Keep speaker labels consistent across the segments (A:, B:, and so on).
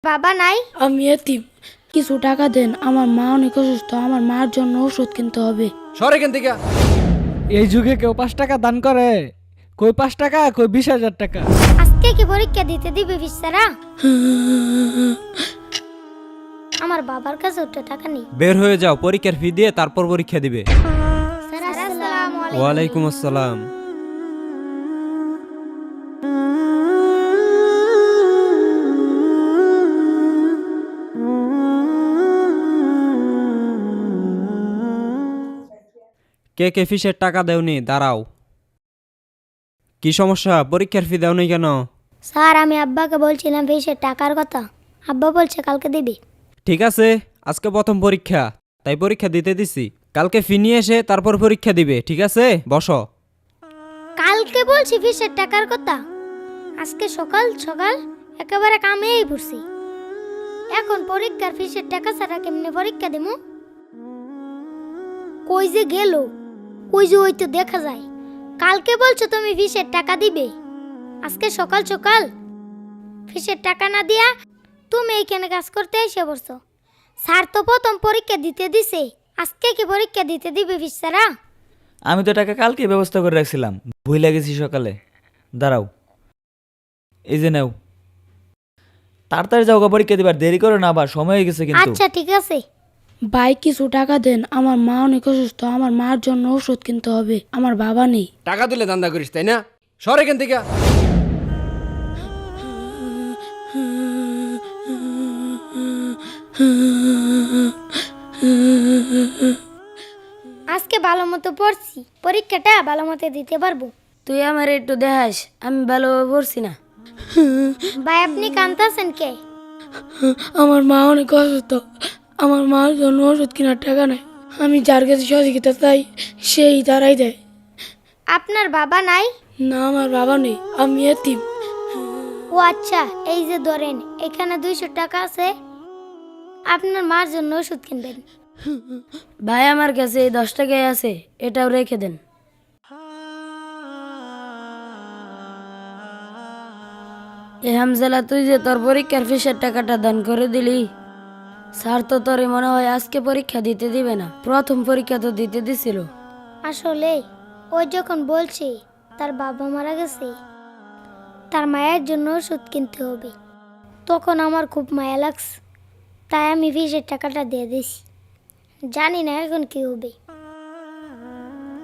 A: বাবা নাই?
B: আমি এতিম, কিছু টাকা দেন। আমার মা অনেক অসুস্থ, আমার মার জন্য ওষুধ কিনতে হবে।
C: সরে কেন থেকে।
D: এই যুগে কেউ 5 টাকা দান করে? কই 5 টাকা, কই 20,000 টাকা।
A: আজকে কি পরীক্ষা দিতে দিবে বিস্তারা? আমার বাবার কাছে ওটা টাকা নেই।
C: বের হয়ে যাও, পরীক্ষার ফি দিয়ে তারপর পরীক্ষা দিবে।
A: স্যার আসসালামু আলাইকুম।
C: ওয়ালাইকুম আসসালাম। কে কে ফিসের টাকা দেওনি? দাঁড়াও। কি সমস্যা? পরীক্ষার ফি দেওনি কেন?
A: স্যার আমি আব্বাকে বলছিলাম ফিসের টাকার কথা, আব্বা বলছে কালকে দিবে।
C: ঠিক আছে, আজকে প্রথম পরীক্ষা, তাই পরীক্ষা দিতে দিছি। কালকে ফি নিয়ে এসে তারপর পরীক্ষা দিবে, ঠিক আছে? বসো।
A: কালকে বলছি ফিসের টাকার কথা, আজকে সকাল সকাল একেবারে কামেই পড়ছি। এখন পরীক্ষার ফিসের টাকা ছাড়া কেমনে পরীক্ষা দেবো? কই যে গেল, ওই যে ওই তো দেখা যায়। কালকে বলছো তুমি ফিসের টাকা দিবে, আজকে সকাল সকাল ফিসের টাকা না দিয়া তুমি এইখানে কাজ করতে এসে পড়ছো। স্যার তো প্রথম পরীক্ষা দিতে দিছে, আজকে কি পরীক্ষা দিতে দিবে ফিসারা?
E: আমি তো টাকা কালকে ব্যবস্থা করে রাখছিলাম, ভুলে গেছি সকালে। দাঁড়াও, এই যে নাও। তাড়াতাড়ি যাও, পরীক্ষা দিবার দেরি করো না, আবার সময় হয়ে গেছে কিন্তু।
A: আচ্ছা ঠিক আছে।
B: ভাই কিছু টাকা দেন, আমার মা অনেক অসুস্থ, আমার মার জন্য ওষুধ কিনতে হবে, আমার বাবা নেই।
C: টাকা তুলে ধান্দা করিস তাই না? সরে কেন থেকে।
A: আজকে ভালো মতো পড়ছি, পরীক্ষাটা ভালো মতো দিতে পারবো।
F: তুই আমার একটু দেখাস, আমি ভালোভাবে পড়ছি না।
A: ভাই আপনি কাঁদতেছেন কে?
B: আমার মা অনেক অসুস্থ, আমার মার জন্য ওষুধ কেনার টাকা নেই। আমি যার কাছে সহযোগিতা চাই সেই তারাই দেয়।
A: আপনার বাবা নাই?
B: না, আমার বাবা নেই, আমি এতিম।
A: ও আচ্ছা, এই যে ধরেন এখানে 200 টাকা আছে, আপনার মার জন্য ওষুধ কিনবেন।
F: ভাই আমার কাছে এই 10 টাকাই আছে, এটাও রেখে দেন। এ হামজালা, তুই যে তোর পরীক্ষার ফিসের টাকাটা দান করে দিলি, স্যার তো তোরে মনে হয় আজকে পরীক্ষা দিতে দিবে না। প্রথম পরীক্ষা তো দিতে দিছিল।
A: আসলে ওই যখন বলছে তার বাবা মারা গেছে, তার মায়ের জন্য ওষুধ কিনতে হবে, তখন আমার খুব মায়া লাগছে, তাই আমি ফিসের টাকাটা দিয়ে দিছি। জানি না এখন কি হবে,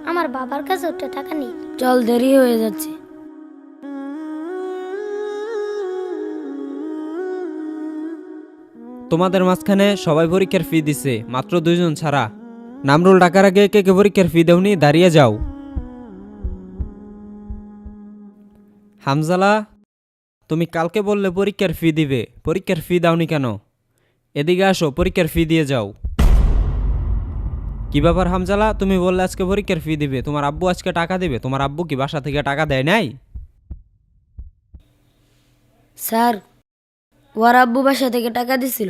A: আমার বাবার কাছে ওটা টাকা নেই।
F: চল, দেরি হয়ে যাচ্ছে।
C: তোমাদের মাঝখানে সবাই পরীক্ষার ফি দিছে, মাত্র 2 জন ছাড়া। নামরুল ডাকার আগে কে কে পরীক্ষার ফি দেওনি? দাঁড়িয়ে যাও। হামজালা, তুমি কালকে বললে পরীক্ষার ফি দিবে, পরীক্ষার ফি দাওনি কেন? এদিকে আসো, পরীক্ষার ফি দিয়ে যাও। কি ব্যাপার হামজালা, তুমি বললে আজকে পরীক্ষার ফি দিবে, তোমার আব্বু আজকে টাকা দিবে? তোমার আব্বু কি বাসা থেকে টাকা দেয় নাই?
F: স্যার, ওর আব্বু বাসা থেকে টাকা দিছিল।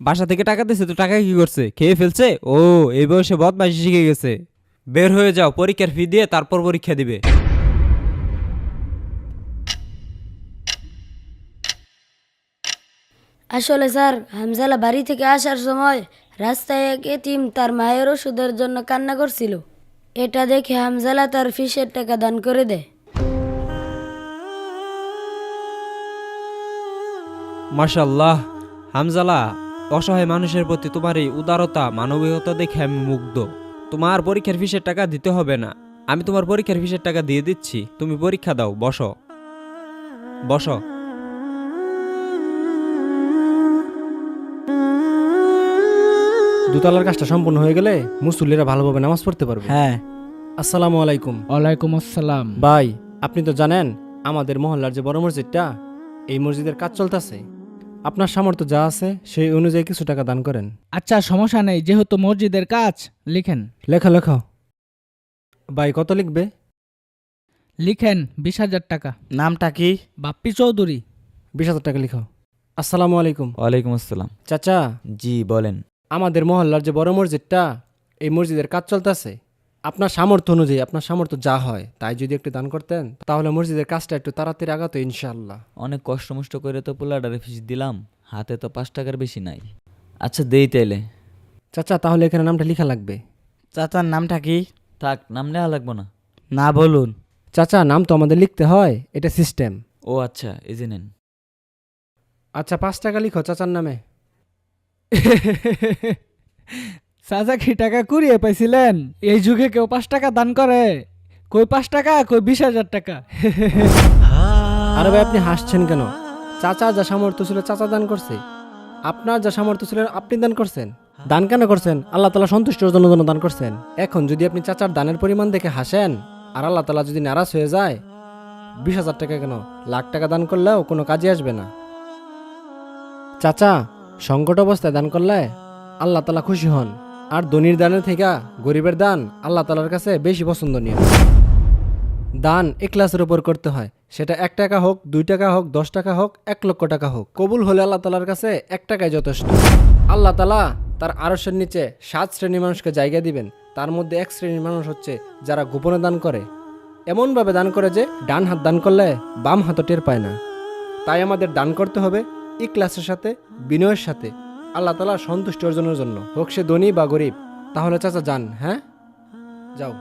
C: বাসা থেকে টাকা দিছে তো টাকা কি করছে? খেয়ে ফেলছে? ও, এই বয়সে বদমাইশি শিখে গেছে। বের হয়ে যাও, পরীক্ষার ফি দিয়ে তারপর পরীক্ষা দিবে।
F: আসলে স্যার, হামজালা বাড়ি থেকে আসার সময় রাস্তায় এক এতিম তার মায়ের ওষুধের জন্য কান্না করছিল। এটা দেখে হামজালা তার ফিসের টাকা দান করে দেয়।
C: মাশাল্লাহ হামজালা, অসহায় মানুষের প্রতি তোমার এই উদারতা, মানবিকতা দেখে আমি মুগ্ধ। তোমার পরীক্ষার ফিসের টাকা দিতে হবে না, আমি তোমার পরীক্ষার ফিসের টাকা দিয়ে দিচ্ছি। তুমি পরীক্ষা দাও, বসো বসো।
G: দোতলার কাজটা সম্পূর্ণ হয়ে গেলে মুসল্লিরা ভালোভাবে নামাজ পড়তে পারবে।
E: হ্যাঁ।
G: আসসালামু আলাইকুম।
D: ওয়ালাইকুম আসসালাম।
G: ভাই, আপনি তো জানেন আমাদের মহল্লার যে বড় মসজিদটা, এই মসজিদের কাজ চলতেছে। আপনার সামর্থ্য যা আছে সেই অনুযায়ী কিছু টাকা দান করেন।
D: আচ্ছা, সমস্যা নেই, যেহেতু মসজিদের কাজ। লিখেন।
G: লেখা লেখা। ভাই কত লিখবে?
D: লিখেন 20,000 টাকা।
E: নামটা কি?
D: বাপ্পি চৌধুরী।
G: 20,000 টাকা লিখো। আসসালামু আলাইকুম।
E: ওয়ালাইকুম আসসালাম।
G: চাচা,
E: জি বলেন।
G: আমাদের মহল্লার যে বড় মসজিদটা, এই মসজিদের কাজ চলতেছে। আপনার সামর্থ্য অনুযায়ী, আপনার সামর্থ্য যা হয় তাই যদি একটু দান করতেন, তাহলে মসজিদের কাজটা একটু তাড়াতাড়ি আগাতো ইনশাআল্লাহ।
E: অনেক কষ্ট মষ্ট করে তো পোলাডারে ফিস দিলাম, হাতে তো 5 টাকার বেশি নাই। আচ্ছা দেই তাইলে।
G: চাচা তাহলে এখানে নামটা লেখা লাগবে।
H: চাচার নামটা কি?
E: থাক, নাম নেওয়া লাগবো না।
H: না বলুন।
G: চাচা নাম তো আমাদের লিখতে হয়, এটা সিস্টেম।
E: ও আচ্ছা, এই যে নেন।
G: আচ্ছা 5 টাকা লিখো চাচার নামে।
D: চাচা কি টাকা কুড়িয়ে পাইছিলেন? এই যুগে কেউ 5 টাকা দান করে? কই 5 টাকা, কই 20,000 টাকা।
G: আরে ভাই আপনি হাসছেন কেন? চাচা যা সামর্থ্য ছিল চাচা দান করছে, আপনার যা সামর্থ্য ছিল আপনি দান করছেন। দান কেন করছেন? আল্লাহ তালা সন্তুষ্ট অর্জনের জন্য দান করছেন। এখন যদি আপনি চাচার দানের পরিমাণ দেখে হাসেন আর আল্লাহ তালা যদি নারাজ হয়ে যায়, 20,000 টাকা কেন, লাখ টাকা দান করলেও কোনো কাজে আসবে না। চাচা সংকট অবস্থায় দান করলে আল্লাহ তালা খুশি হন, আর ধনীর দানের থেকে গরিবের দান আল্লাহ তালার কাছে বেশি পছন্দনীয়। দান ইখলাসের উপর করতে হয়, সেটা 1 টাকা হোক, 2 টাকা হোক, 10 টাকা হোক, 1 লক্ষ টাকা হোক। কবুল হলে আল্লাহ তালার কাছে 1 টাকায় যথেষ্ট। আল্লাহ তালা তার আরশের নিচে 7 শ্রেণীর মানুষকে জায়গা দিবেন। তার মধ্যে 1 শ্রেণীর মানুষ হচ্ছে যারা গোপনে দান করে, এমনভাবে দান করে যে ডান হাত দান করলে বাম হাতও টের পায় না। তাই আমাদের দান করতে হবে ইখলাসের সাথে, বিনয়ের সাথে, আল্লাহ তালা সন্তুষ্টি অর্জনের জন্য, হোক সে ধনী বা গরিব। তাহলে চাচা যান, হ্যাঁ যাও।